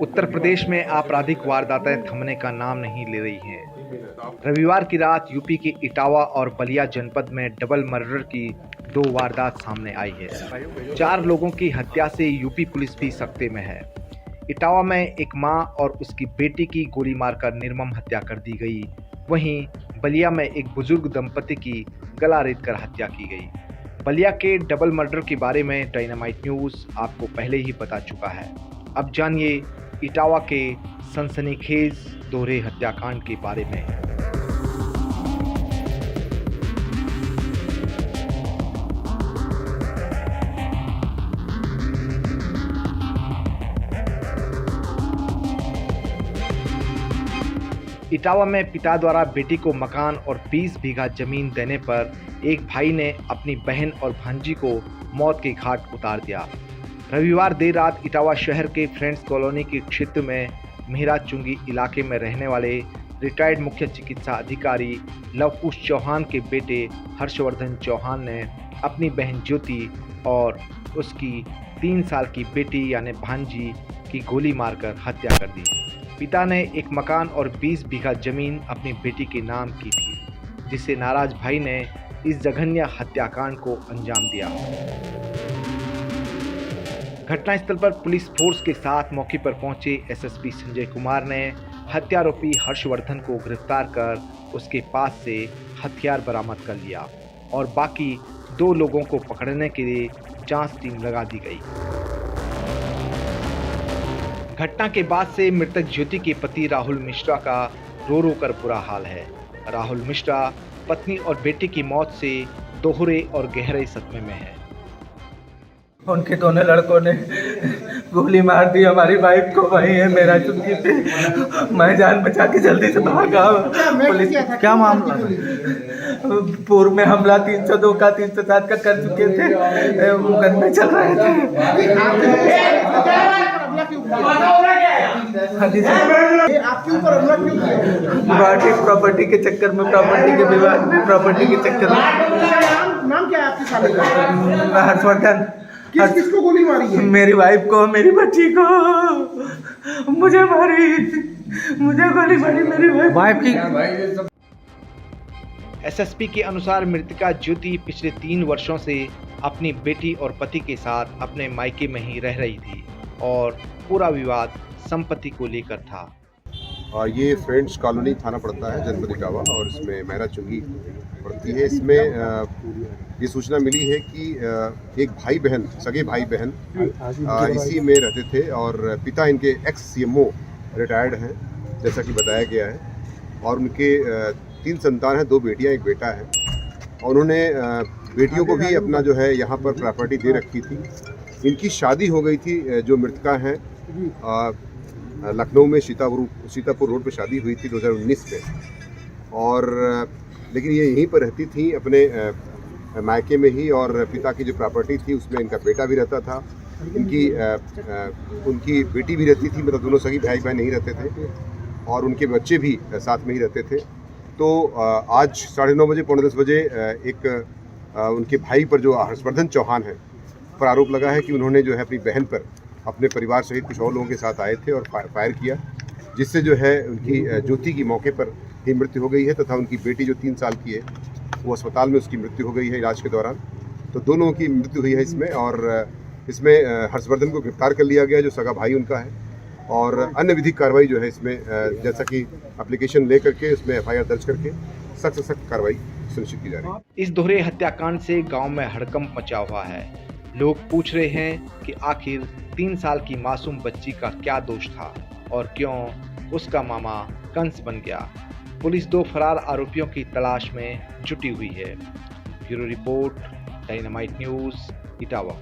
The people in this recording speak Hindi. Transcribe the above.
उत्तर प्रदेश में आपराधिक वारदातें थमने का नाम नहीं ले रही हैं। रविवार की रात यूपी के इटावा और बलिया जनपद में डबल मर्डर की 2 वारदात सामने आई है। 4 लोगों की हत्या से यूपी पुलिस भी सख्ते में है। इटावा में एक मां और उसकी बेटी की गोली मारकर निर्मम हत्या कर दी गई। वहीं बलिया में एक बुजुर्ग दंपति की गला रेतकर हत्या की गई। बलिया के डबल मर्डर के बारे में डायनामाइट न्यूज़ आपको पहले ही बता चुका है। अब जानिए इटावा के सनसनीखेज दोहरे हत्याकांड के बारे में। इटावा में पिता द्वारा बेटी को मकान और 20 बीघा जमीन देने पर एक भाई ने अपनी बहन और भांजी को मौत के घाट उतार दिया। रविवार देर रात इटावा शहर के फ्रेंड्स कॉलोनी के क्षेत्र में मेहरा चुंगी इलाके में रहने वाले रिटायर्ड मुख्य चिकित्सा अधिकारी लवकुश चौहान के बेटे हर्षवर्धन चौहान ने अपनी बहन ज्योति और उसकी 3 साल की बेटी यानी भांजी की गोली मारकर हत्या कर दी। पिता ने एक मकान और 20 बीघा जमीन अपनी बेटी के नाम की थी, जिससे नाराज भाई ने इस जघन्य हत्याकांड को अंजाम दिया। घटनास्थल पर पुलिस फोर्स के साथ मौके पर पहुंचे एसएसपी संजय कुमार ने हत्यारोपी हर्षवर्धन को गिरफ्तार कर उसके पास से हथियार बरामद कर लिया और बाकी 2 लोगों को पकड़ने के लिए जांच टीम लगा दी गई। घटना के बाद से मृतक ज्योति के पति राहुल मिश्रा का रो रो कर बुरा हाल है। राहुल मिश्रा पत्नी और बेटे की मौत से दोहरे और गहरे सदमे में है। उनके दोनों लड़कों ने गोली मार दी हमारी वाइफ को। वही है मेरा चुंगी पे। मैं जान बचा के जल्दी से भागा। पुलिस क्या मामला था? पूर्व में हमला 302 का 307 का कर चुके थे। मुकदमे चल रहे थे। आपके ऊपर हमला क्यों किया? गुवाहाटी प्रॉपर्टी के चक्कर में, प्रॉपर्टी के विवाद में, प्रॉपर्टी के चक्कर में। नाम क्या है आपके साले का? हर्षवर्धन। किसको गोली मारी है? मेरी वाइफ को, मेरी बच्ची को। मुझे मारी, मुझे गोली मारी मेरी वाइफ की। एसएसपी के अनुसार मृतका ज्योति पिछले 3 वर्षों से अपनी बेटी और पति के साथ अपने मायके में ही रह रही थी और पूरा विवाद संपत्ति को लेकर था। ये फ्रेंड्स कॉलोनी थाना पड़ता है जनपद इटावा और इसमें मेहरा चुंगी पड़ती है। इसमें ये सूचना मिली है कि एक भाई बहन, सगे भाई बहन इसी में रहते थे और पिता इनके एक्स सीएमओ रिटायर्ड हैं जैसा कि बताया गया है और उनके 3 संतान हैं, 2 बेटियां, 1 बेटा है। और उन्होंने बेटियों को भी अपना जो है यहाँ पर प्रॉपर्टी दे रखी थी। इनकी शादी हो गई थी, जो मृतका हैं लखनऊ में सीतापुर रोड पे शादी हुई थी 2019 में और लेकिन ये यहीं पर रहती थी अपने मायके में ही और पिता की जो प्रॉपर्टी थी उसमें इनका बेटा भी रहता था, उनकी बेटी भी रहती थी, मतलब दोनों सगी भाई बहन नहीं रहते थे और उनके बच्चे भी साथ में ही रहते थे। तो आज 9:30 बजे, 9:45 बजे एक उनके भाई पर जो हर्षवर्धन चौहान है पर आरोप लगा है कि उन्होंने जो है अपनी बहन पर अपने परिवार सहित कुछ और लोगों के साथ आए थे और फायर किया, जिससे जो है उनकी ज्योति की मौके पर ही मृत्यु हो गई है तथा उनकी बेटी जो 3 साल की है वो अस्पताल में उसकी मृत्यु हो गई है इलाज के दौरान। तो दोनों की मृत्यु हुई है इसमें और इसमें हर्षवर्धन को गिरफ्तार कर लिया गया जो सगा भाई उनका है और अन्य विधिक कार्रवाई जो है इसमें जैसा कि एप्लीकेशन ले करके उसमें FIR दर्ज करके सख्त से सख्त कार्रवाई सुनिश्चित की जा रही है। इस दोहरे हत्याकांड से गांव में हड़कंप मचा हुआ है। लोग पूछ रहे हैं कि आखिर 3 साल की मासूम बच्ची का क्या दोष था और क्यों उसका मामा कंस बन गया। पुलिस 2 फरार आरोपियों की तलाश में जुटी हुई है। Bureau report, dynamite news, Etawah.